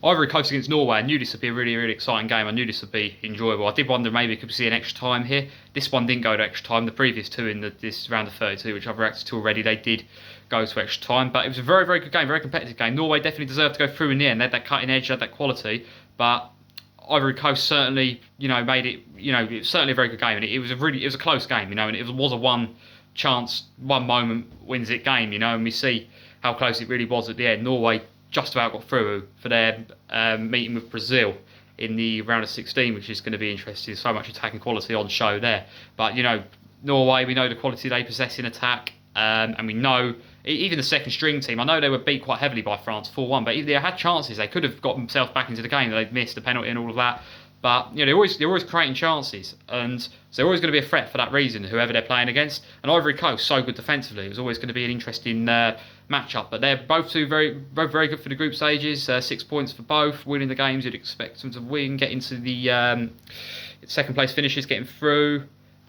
Ivory Coast against Norway. I knew this would be a really, really exciting game. I knew this would be enjoyable. I did wonder maybe could we see an extra time here. This one didn't go to extra time. The previous two in this round of 32, which I've reacted to already, they did go to extra time. But it was a very, very good game, very competitive game. Norway definitely deserved to go through in the end. They had that cutting edge, had that quality. But Ivory Coast certainly, made it, it was certainly a very good game. And it was a close game, and it was a one chance, one moment wins it game, and we see how close it really was at the end. Norway just about got through for their meeting with Brazil in the round of 16, which is going to be interesting. So much attacking quality on show there. But, Norway, we know the quality they possess in attack. And we know, even the second string team, I know they were beat quite heavily by France 4-1, but if they had chances, they could have got themselves back into the game. They'd missed the penalty and all of that. But they're always creating chances, and so they're always going to be a threat for that reason, whoever they're playing against. And Ivory Coast, so good defensively, it was always going to be an interesting matchup. But they're both both very good for the group stages. 6 points for both, winning the games you'd expect them to win, get into the second place finishes, getting through.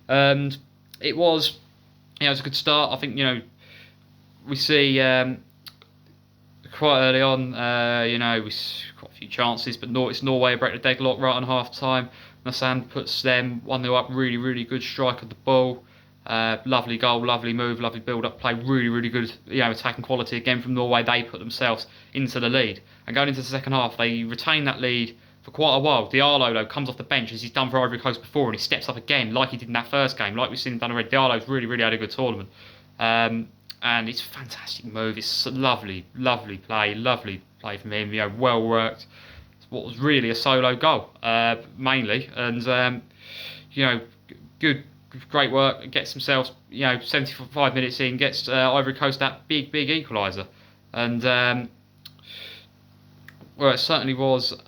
And it was, it was a good start. I think we see quite early on, we got a few chances, but it's Norway break the deadlock right on half time. Nassan puts them 1-0 up, really, really good strike of the ball. Lovely goal, lovely move, lovely build-up play, really, really good attacking quality again from Norway. They put themselves into the lead. And going into the second half, they retain that lead for quite a while. Diallo, though, comes off the bench as he's done for Ivory Coast before, and he steps up again like he did in that first game, like we've seen him done already. Diallo's really, really had a good tournament. And it's a fantastic move. It's lovely, lovely play from him. Well worked. It's what was really a solo goal, mainly, and good, great work. Gets himself, 75 minutes in, gets Ivory Coast that big equaliser, and well, it certainly was.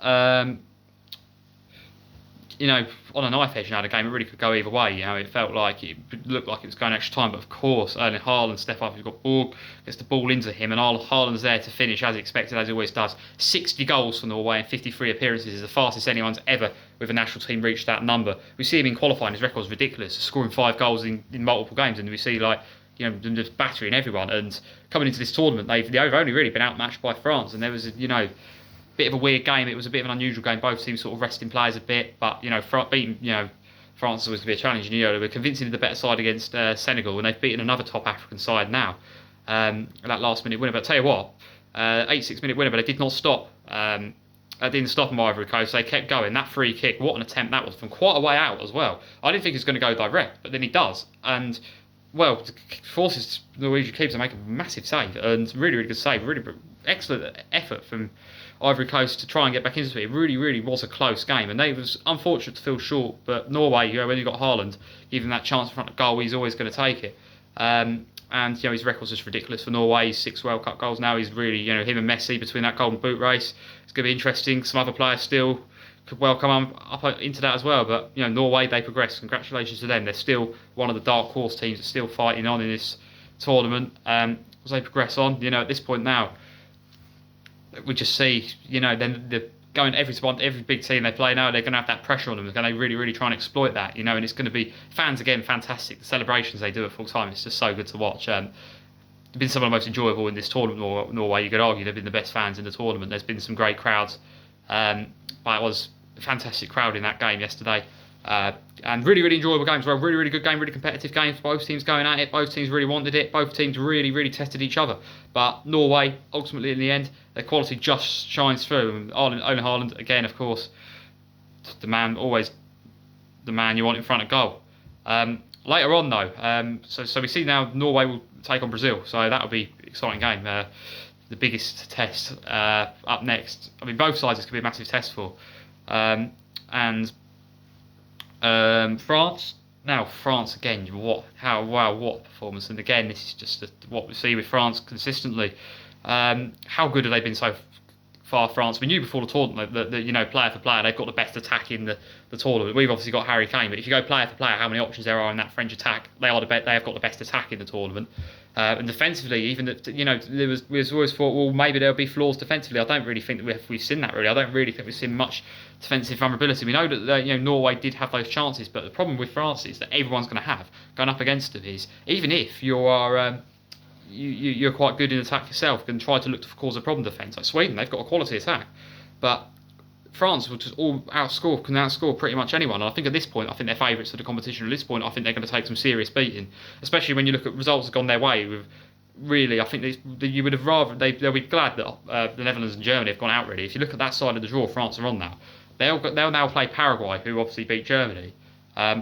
On a knife edge now, the game, it really could go either way. It felt like it looked like it was going extra time, but of course, Erling Haaland step up. He's got ball, gets the ball into him, and Haaland's there to finish as expected, as he always does. 60 goals for Norway and 53 appearances is the fastest anyone's ever with a national team reached that number. We see him in qualifying; his record's ridiculous, scoring 5 goals in multiple games, and we see them just battering everyone. And coming into this tournament, they've only really been outmatched by France, and there was bit of a weird game. It was a bit of an unusual game. Both teams sort of resting players a bit, but beating France was going to be a challenge. And they were convincingly the better side against Senegal, and they've beaten another top African side now. That last minute winner. But I tell you what, 86-minute winner, but they did not stop. They didn't stop them, Ivory Coast. They kept going. That free kick, what an attempt that was from quite a way out as well. I didn't think it was going to go direct, but then he does, and well, forces the Norwegian keeper to make a massive save, and really, really good save. Really excellent effort from Ivory Coast to try and get back into it. It really, really was a close game, and they was unfortunate to feel short. But Norway, when you got Haaland, give him that chance in front of goal, he's always going to take it. And his record's just ridiculous for Norway. He's 6 World Cup goals now. He's really, him and Messi between that Golden Boot race. It's going to be interesting. Some other players still could well come up into that as well. But Norway, they progress. Congratulations to them. They're still one of the dark horse teams that's still fighting on in this tournament. As they progress on, at this point now, we just see, then the going every big team they play now, they're going to have that pressure on them. They're going to really, really try and exploit that, and it's going to be fans again, fantastic. The celebrations they do at full time, it's just so good to watch. They've been some of the most enjoyable in this tournament. Norway, you could argue, they've been the best fans in the tournament. There's been some great crowds, but it was a fantastic crowd in that game yesterday. And really, really enjoyable games. Well, really, really good game, really competitive games. Both teams going at it. Both teams really wanted it. Both teams really, really tested each other. But Norway, ultimately in the end, their quality just shines through. And Erling Haaland, again, of course, always the man you want in front of goal. Later on, though, so we see now Norway will take on Brazil. So that'll be an exciting game. The biggest test up next. I mean, both sides this could be a massive test for. France. Now France again. What performance! And again, this is just what we see with France consistently. How good have they been so far, France? We knew before the tournament that player for player, they've got the best attack in the tournament. We've obviously got Harry Kane, but if you go player for player, how many options there are in that French attack? They have got the best attack in the tournament. And defensively, even we always thought, well, maybe there'll be flaws defensively. I don't really think that we've seen that really. I don't really think we've seen much defensive vulnerability. We know that Norway did have those chances, but the problem with France is that everyone's going to have going up against them is even if you are you're quite good in attack yourself, can try to look to cause a problem defence. Like Sweden, they've got a quality attack, but France will just can outscore pretty much anyone. And I think at this point, I think they're favourites for the competition. At this point, I think they're going to take some serious beating, especially when you look at results have gone their way. With really, I think you would have rather they'll be glad that the Netherlands and Germany have gone out. Really, if you look at that side of the draw, France are on now. They'll now play Paraguay, who obviously beat Germany.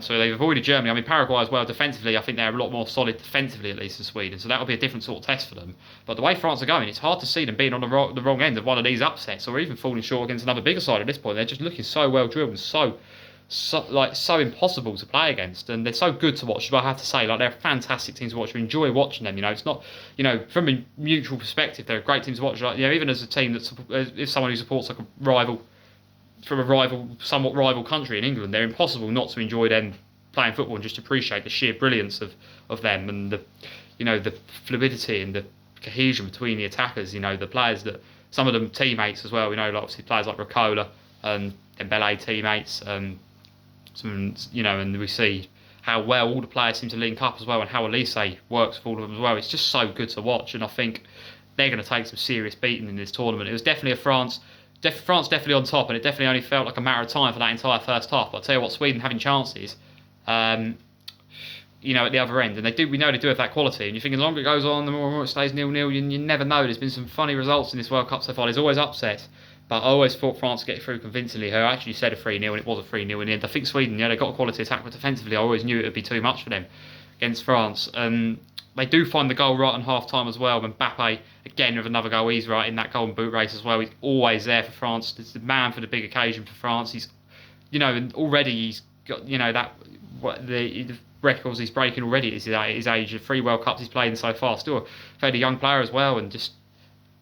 So they've avoided Germany. I mean, Paraguay as well, defensively, I think they're a lot more solid defensively, at least, than Sweden. So that'll be a different sort of test for them. But the way France are going, it's hard to see them being on the wrong end of one of these upsets, or even falling short against another bigger side at this point. They're just looking so well drilled and so impossible to play against, and they're so good to watch. I have to say, like, they're a fantastic team to watch. We enjoy watching them. You know, it's not, you know, from a mutual perspective, they're a great team to watch. Like, you know, even as a team if someone who supports like a rival. From a somewhat rival country in England, they're impossible not to enjoy them playing football and just appreciate the sheer brilliance of them and the fluidity and the cohesion between the attackers. You know, the players that some of them teammates as well. You know, like obviously players like Ricola and Dembele teammates. And we see how well all the players seem to link up as well, and how Elise works for all of them as well. It's just so good to watch, and I think they're going to take some serious beating in this tournament. It was definitely France definitely on top, and it definitely only felt like a matter of time for that entire first half. But I'll tell you what, Sweden having chances, at the other end, and we know they do have that quality. And you're thinking the longer it goes on, the more and more it stays 0-0. You never know. There's been some funny results in this World Cup so far. There's always upsets, but I always thought France would get through convincingly. I actually said a 3-0, and it was a 3-0 in the end. I think Sweden, they got a quality attack, but defensively, I always knew it would be too much for them against France. They do find the goal right on half-time as well. Mbappe, again, with another goal, he's right in that golden boot race as well. He's always there for France. He's the man for the big occasion for France. He's, and already he's got, the records he's breaking already at his age. The 3 World Cups he's played in so far. Still a fairly young player as well, and just,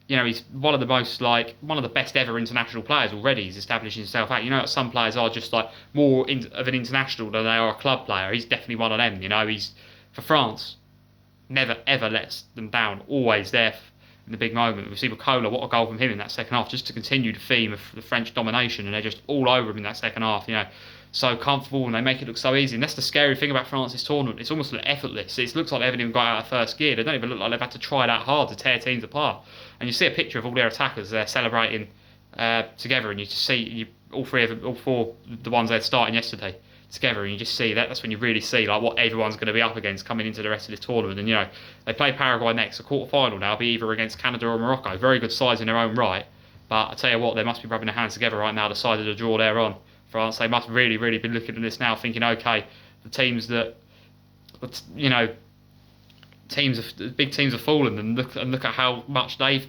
he's one of the best ever international players already. He's establishing himself out. Some players are just like more of an international than they are a club player. He's definitely one of them. He's for France. Never ever lets them down. Always there in the big moment. We see Ricola, what a goal from him in that second half, just to continue the theme of the French domination, and they're just all over him in that second half. So comfortable, and they make it look so easy. And that's the scary thing about France's tournament. It's almost effortless. It looks like they haven't even got out of first gear. They don't even look like they've had to try that hard to tear teams apart. And you see a picture of all their attackers. They're celebrating together, and you just see all 4 the ones they're starting yesterday together, and you just see that's when you really see like what everyone's going to be up against coming into the rest of this tournament. And they play Paraguay next, a quarter-final now, be either against Canada or Morocco. Very good sides in their own right, but I tell you what, they must be rubbing their hands together right now, the side of the draw they're on. France, they must really, really be looking at this now, thinking, okay, the teams that, the big teams have fallen, and look at how much they've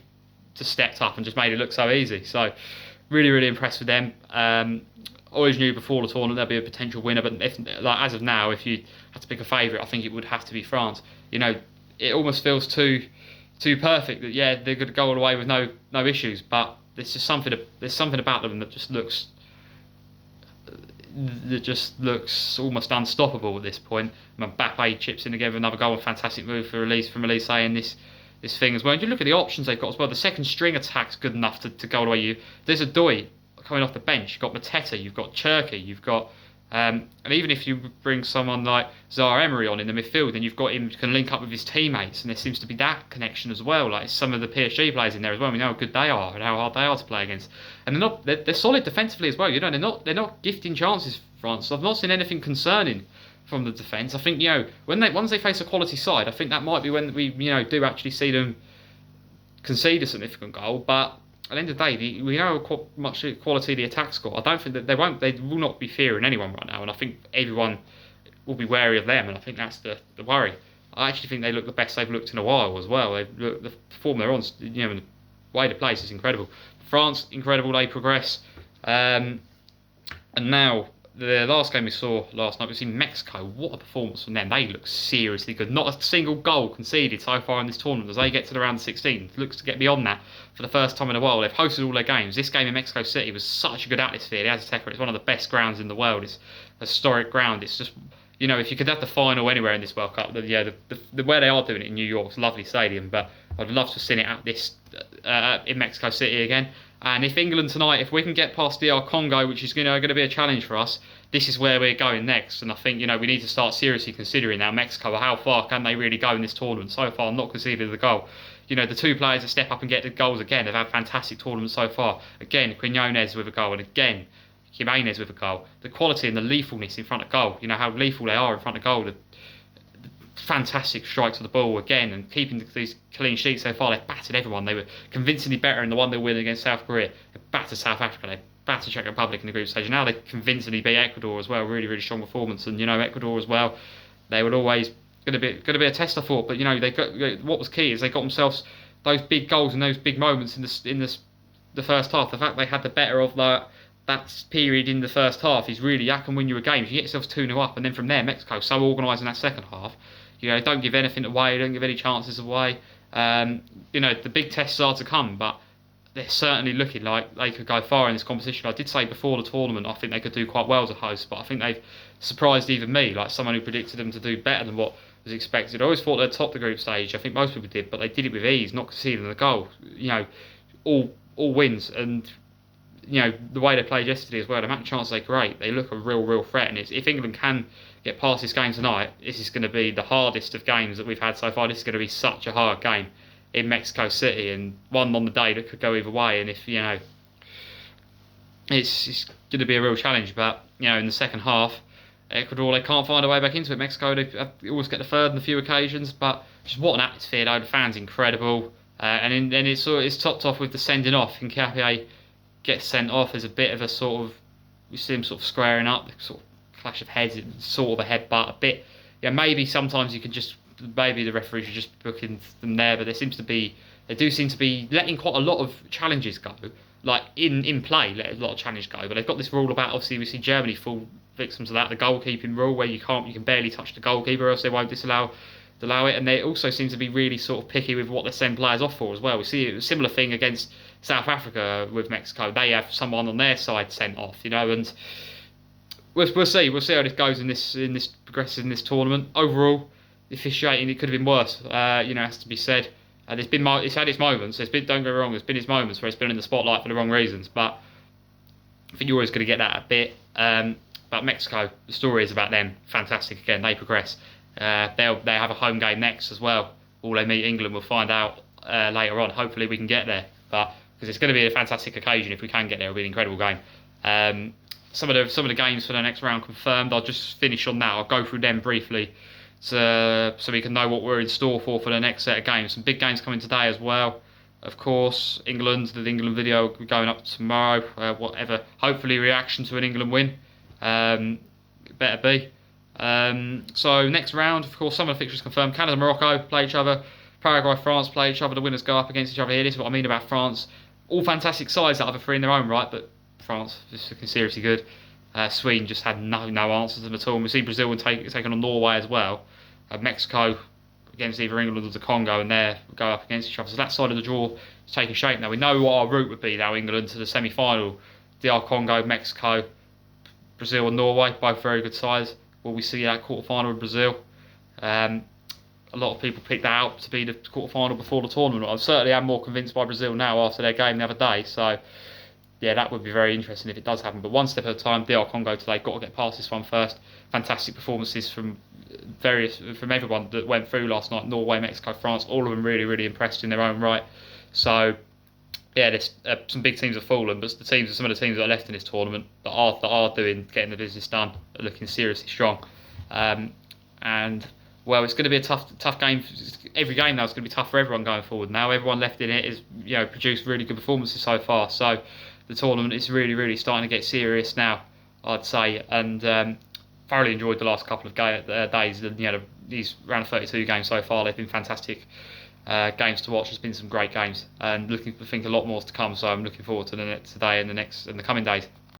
just stepped up and just made it look so easy. So really, really impressed with them. Always knew before the tournament there'd be a potential winner, but as of now, if you had to pick a favourite, I think it would have to be France. It almost feels too perfect that they're going to go all the way with no issues, but there's something about them that just looks almost unstoppable at this point. Mbappe chips in again with another goal, a fantastic move from Elise in this thing as well. And you look at the options they've got as well. The second string attack's good enough to go the way there's a Doy coming off the bench. You've got Mateta, you've got Cherki, you've got and even if you bring someone like Zaire Emery on in the midfield, then you've got him who can link up with his teammates, and there seems to be that connection as well. Like some of the PSG players in there as well. We know how good they are and how hard they are to play against, and they're solid defensively as well. They're not gifting chances. France, I've not seen anything concerning from the defence. I think once they face a quality side, I think that might be when we do actually see them concede a significant goal. But at the end of the day, we know how much quality the attack's got. I don't think that they will not be fearing anyone right now, and I think everyone will be wary of them, and I think that's the worry. I actually think they look the best they've looked in a while as well. The form they're on, the way they play is incredible. France, incredible, they progress. And now, the last game we saw last night, we've seen Mexico. What a performance from them. They look seriously good. Not a single goal conceded so far in this tournament as they get to the round of 16. Looks to get beyond that for the first time in a while. They've hosted all their games. This game in Mexico City was such a good atmosphere. The Azteca, it's one of the best grounds in the world. It's a historic ground. It's just, if you could have the final anywhere in this World Cup, the where they are doing it in New York, it's a lovely stadium, but I'd love to have seen it at this in Mexico City again. And if England tonight, if we can get past DR Congo, which is going to be a challenge for us, this is where we're going next. And I think we need to start seriously considering now Mexico. How far can they really go in this tournament? So far, not conceded the goal. you know, the two players that step up and get the goals again have had fantastic tournaments so far. Again, Quinones with a goal, and again, Jimenez with a goal. The quality and the lethalness in front of goal, you know, how lethal they are in front of goal. The fantastic strikes of the ball again, and keeping these clean sheets so far. They've battered everyone. They were convincingly better in the 1-0 win against South Korea. They battered South Africa. They battered Czech Republic in the group stage. And now they convincingly beat Ecuador as well. Really, really strong performance. And you know, Ecuador as well. They were always going to be a test, I thought. But you know, they got, what was key is they got themselves those big goals and those big moments in the first half. The fact they had the better of that period in the first half is really, that can win you a game. If you get yourselves 2-0 up, and then from there, Mexico so organised in that second half. You know, don't give anything away, don't give any chances away. You know, the big tests are to come, but they're certainly looking like they could go far in this competition. I did say before the tournament, I think they could do quite well as a host, but I think they've surprised even me, like someone who predicted them to do better than what was expected. I always thought they'd top the group stage. I think most people did, but they did it with ease, not conceding the goal. You know, all wins, and you know, the way they played yesterday as well, the amount of chances they create, they look a real threat. And if England can get past this game tonight, this is going to be the hardest of games that we've had so far. This is going to be such a hard game in Mexico City, and one on the day that could go either way. And if, you know, it's going to be a real challenge. But, you know, in the second half, Ecuador, they can't find a way back into it. Mexico, they always get the third on a few occasions, but just what an atmosphere though. The fans incredible. And then it's topped off with the sending off. Hincapié gets sent off as a bit of a sort of, we see him sort of squaring up, sort of clash of heads, sort of a headbutt, a bit. Yeah, maybe sometimes you can just, maybe the referees are just booking them there, but they do seem to be letting quite a lot of challenges go, like in play, let a lot of challenges go. But they've got this rule about, obviously we see Germany fall victims of that, the goalkeeping rule, where you can barely touch the goalkeeper, else they won't allow it. And they also seem to be really sort of picky with what they send players off for as well. We see a similar thing against South Africa with Mexico. They have someone on their side sent off, you know, and we'll see how this goes in this progresses in this tournament. Overall, the officiating, it could have been worse. You know, has to be said. It's had its moments. Don't get me wrong. There's been its moments where it's been in the spotlight for the wrong reasons, but I think you're always going to get that a bit. But Mexico, the story is about them. Fantastic again. They progress. They have a home game next as well. Will they meet England? We'll find out later on. Hopefully we can get there, but because it's going to be a fantastic occasion if we can get there. It'll be an incredible game. Some of the games for the next round confirmed. I'll just finish on that. I'll go through them briefly, so we can know what we're in store for the next set of games. Some big games coming today as well. Of course, the England video going up tomorrow. Whatever. Hopefully, reaction to an England win. Better be. So next round, of course, some of the fixtures confirmed. Canada, Morocco play each other. Paraguay, France play each other. The winners go up against each other here. This is what I mean about France. All fantastic sides out of the three in their own right, but France just looking seriously good. Sweden just had no answers to them at all. And we see Brazil taking on Norway as well. Mexico against either England or the Congo, and they go up against each other. So that side of the draw is taking shape now. We know what our route would be now. England to the semi-final. DR Congo, Mexico, Brazil and Norway, both very good sides. Will we see that quarter-final with Brazil? A lot of people picked that out to be the quarter-final before the tournament. I certainly am more convinced by Brazil now after their game the other day. So, yeah, that would be very interesting if it does happen. But one step at a time. DR Congo today, got to get past this one first. Fantastic performances from everyone that went through last night. Norway, Mexico, France, all of them really impressed in their own right. So, yeah, there's some big teams have fallen, but some of the teams that are left in this tournament that are getting the business done are looking seriously strong. And well, it's going to be a tough game. Every game now is going to be tough for everyone going forward. Now everyone left in it is, you know, produced really good performances so far. So the tournament is really starting to get serious now, I'd say. And thoroughly enjoyed the last couple of days. You know, these round of 32 games so far, they've been fantastic games to watch. There's been some great games, and I think a lot more to come. So I'm looking forward to today and the coming days.